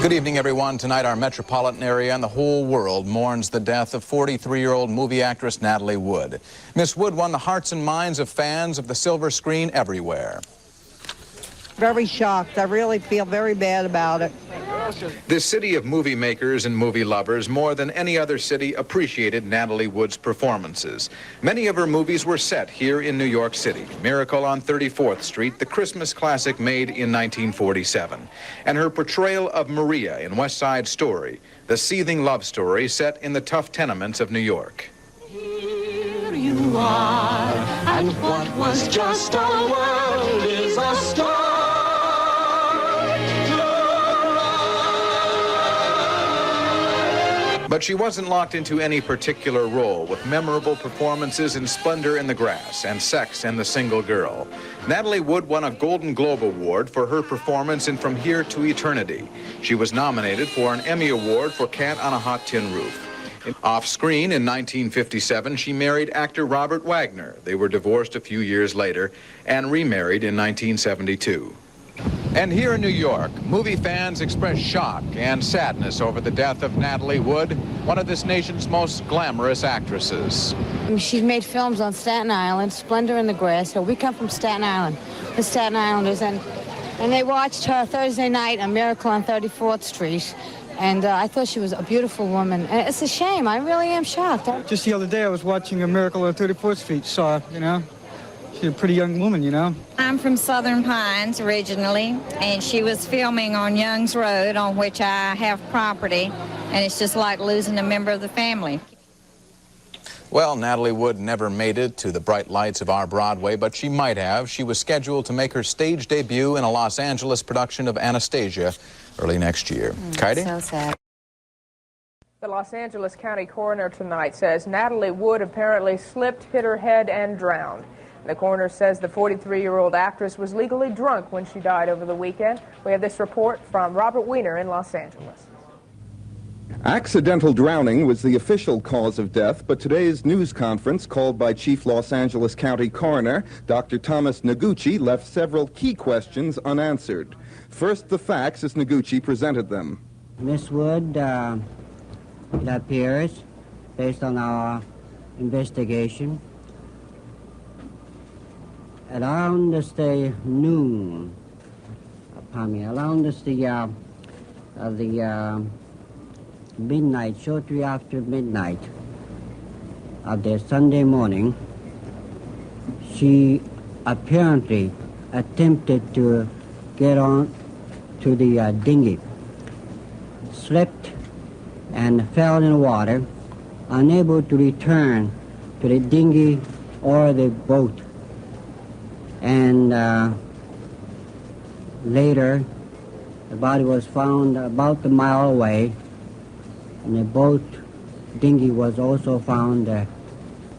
Good evening, everyone. Tonight, our metropolitan area and the whole world mourns the death of 43-year-old movie actress Natalie Wood. Miss Wood won the hearts and minds of fans of the silver screen everywhere. Very shocked. I really feel very bad about it. This city of movie makers and movie lovers, more than any other city, appreciated Natalie Wood's performances. Many of her movies were set here in New York City. Miracle on 34th Street, the Christmas classic made in 1947. And her portrayal of Maria in West Side Story, the seething love story set in the tough tenements of New York. Here you are, and what was just a world is a star. But she wasn't locked into any particular role, with memorable performances in Splendor in the Grass and Sex and the Single Girl. Natalie Wood won a Golden Globe Award for her performance in From Here to Eternity. She was nominated for an Emmy Award for Cat on a Hot Tin Roof. Off-screen in 1957, she married actor Robert Wagner. They were divorced a few years later and remarried in 1972. And here in New York, movie fans express shock and sadness over the death of Natalie Wood, one of this nation's most glamorous actresses. She's made films on Staten Island, Splendor in the Grass. So we come from Staten Island, the Staten Islanders, and they watched her Thursday night, A Miracle on 34th Street. And I thought she was a beautiful woman. And it's a shame. I really am shocked. Just the other day, I was watching A Miracle on 34th Street. Saw her, you know. She's a pretty young woman, you know. I'm from Southern Pines originally, and she was filming on Young's Road, on which I have property, and it's just like losing a member of the family. Well, Natalie Wood never made it to the bright lights of our Broadway, but she might have. She was scheduled to make her stage debut in a Los Angeles production of Anastasia early next year. Katie? So sad. The Los Angeles County coroner tonight says Natalie Wood apparently slipped, hit her head, and drowned. The coroner says the 43-year-old actress was legally drunk when she died over the weekend. We have this report from Robert Weiner in Los Angeles. Accidental drowning was the official cause of death, but today's news conference called by Chief Los Angeles County Coroner Dr. Thomas Noguchi left several key questions unanswered. First, the facts as Noguchi presented them. Miss Wood, it appears, based on our investigation, around the noon, around the midnight, shortly after midnight of the Sunday morning, she apparently attempted to get on to the dinghy, slipped and fell in the water, unable to return to the dinghy or the boat. And later, the body was found about a mile away, and the boat dinghy was also found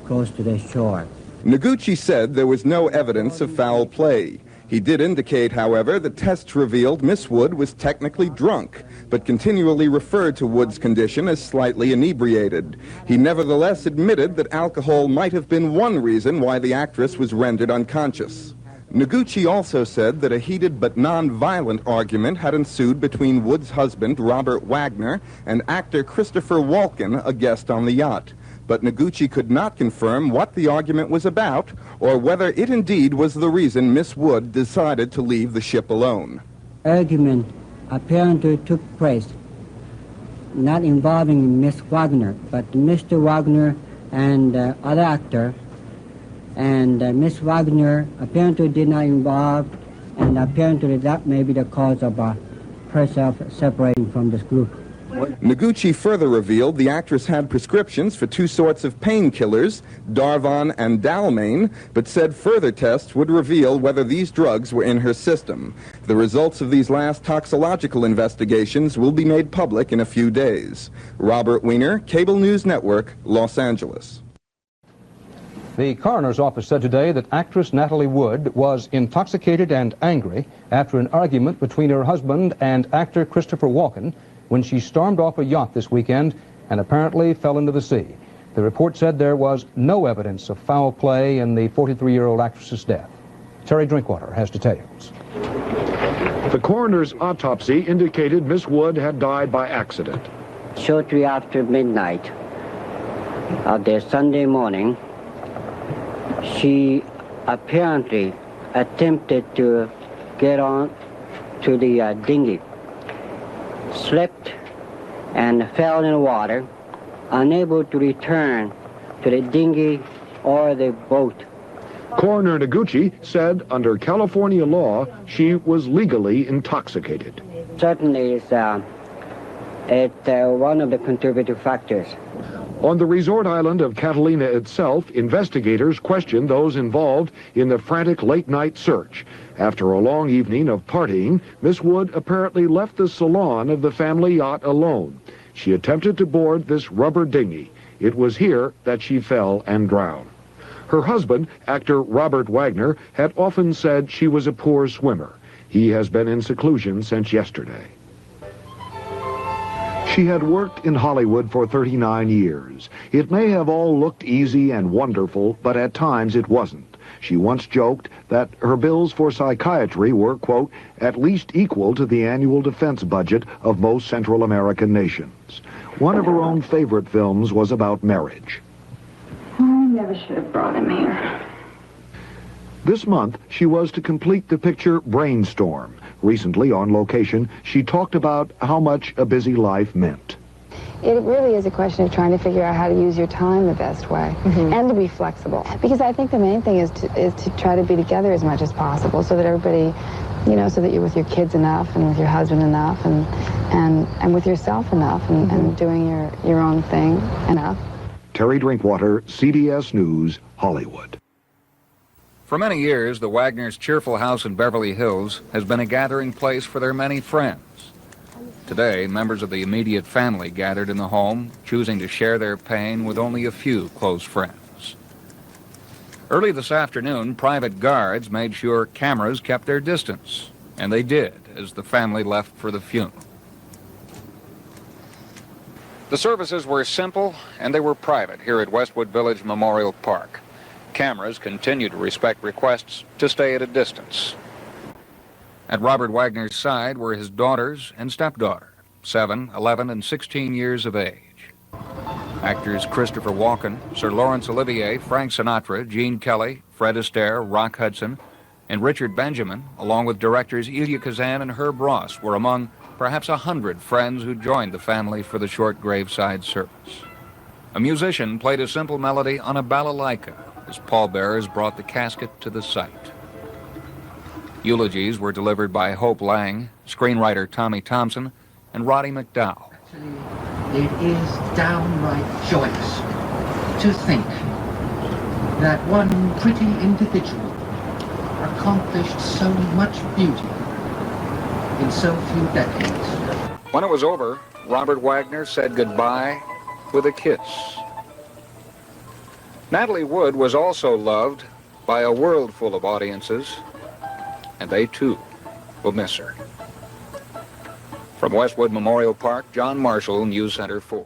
close to the shore. Noguchi said there was no evidence of foul play. He did indicate, however, that tests revealed Miss Wood was technically drunk, but continually referred to Wood's condition as slightly inebriated. He nevertheless admitted that alcohol might have been one reason why the actress was rendered unconscious. Noguchi also said that a heated but non-violent argument had ensued between Wood's husband, Robert Wagner, and actor Christopher Walken, a guest on the yacht. But Noguchi could not confirm what the argument was about or whether it indeed was the reason Miss Wood decided to leave the ship alone. Argument apparently took place, not involving Miss Wagner, but Mr. Wagner and other actor. And Miss Wagner apparently did not involve, and apparently that may be the cause of herself separating from this group. Noguchi further revealed the actress had prescriptions for two sorts of painkillers, Darvon and Dalmane, but said further tests would reveal whether these drugs were in her system. The results of these last toxicological investigations will be made public in a few days. Robert Weiner, Cable News Network, Los Angeles. The coroner's office said today that actress Natalie Wood was intoxicated and angry after an argument between her husband and actor Christopher Walken when she stormed off a yacht this weekend and apparently fell into the sea. The report said there was no evidence of foul play in the 43-year-old actress's death. Terry Drinkwater has details. The coroner's autopsy indicated Miss Wood had died by accident. Shortly after midnight of the Sunday morning, she apparently attempted to get on to the dinghy, slipped and fell in the water, unable to return to the dinghy or the boat. Coroner Noguchi said under California law, she was legally intoxicated. Certainly it's one of the contributing factors. On the resort island of Catalina itself, investigators questioned those involved in the frantic late-night search. After a long evening of partying, Miss Wood apparently left the salon of the family yacht alone. She attempted to board this rubber dinghy. It was here that she fell and drowned. Her husband, actor Robert Wagner, had often said she was a poor swimmer. He has been in seclusion since yesterday. She had worked in Hollywood for 39 years. It may have all looked easy and wonderful, but at times it wasn't. She once joked that her bills for psychiatry were, quote, at least equal to the annual defense budget of most Central American nations. One of her own favorite films was about marriage. I never should have brought him here. This month, she was to complete the picture Brainstorm. Recently, on location, she talked about how much a busy life meant. It really is a question of trying to figure out how to use your time the best way and to be flexible. Because I think the main thing is to try to be together as much as possible so that everybody, you know, so that you're with your kids enough and with your husband enough and with yourself enough and doing your own thing enough. Terry Drinkwater, CBS News, Hollywood. For many years, the Wagners' cheerful house in Beverly Hills has been a gathering place for their many friends. Today, members of the immediate family gathered in the home, choosing to share their pain with only a few close friends. Early this afternoon, private guards made sure cameras kept their distance, and they did as the family left for the funeral. The services were simple and they were private here at Westwood Village Memorial Park. Cameras continue to respect requests to stay at a distance. At Robert Wagner's side were his daughters and stepdaughter, 7, 11, and 16 years of age. Actors Christopher Walken, Sir Laurence Olivier, Frank Sinatra, Gene Kelly, Fred Astaire, Rock Hudson, and Richard Benjamin, along with directors Elia Kazan and Herb Ross, were among perhaps 100 friends who joined the family for the short graveside service. A musician played a simple melody on a balalaika as pallbearers brought the casket to the site. Eulogies were delivered by Hope Lang, screenwriter Tommy Thompson, and Roddy McDowell. It is downright joyous to think that one pretty individual accomplished so much beauty in so few decades. When it was over, Robert Wagner said goodbye with a kiss. Natalie Wood was also loved by a world full of audiences, and they too will miss her. From Westwood Memorial Park, John Marshall, News Center 4.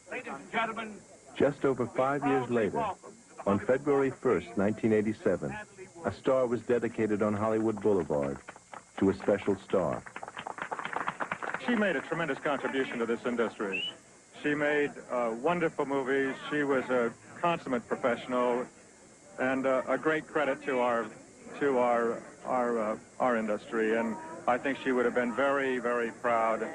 Ladies and gentlemen, just over 5 years later, on February 1st, 1987, a star was dedicated on Hollywood Boulevard to a special star. She made a tremendous contribution to this industry. She made wonderful movies. She was a consummate professional and a great credit to our industry. And I think she would have been very, very proud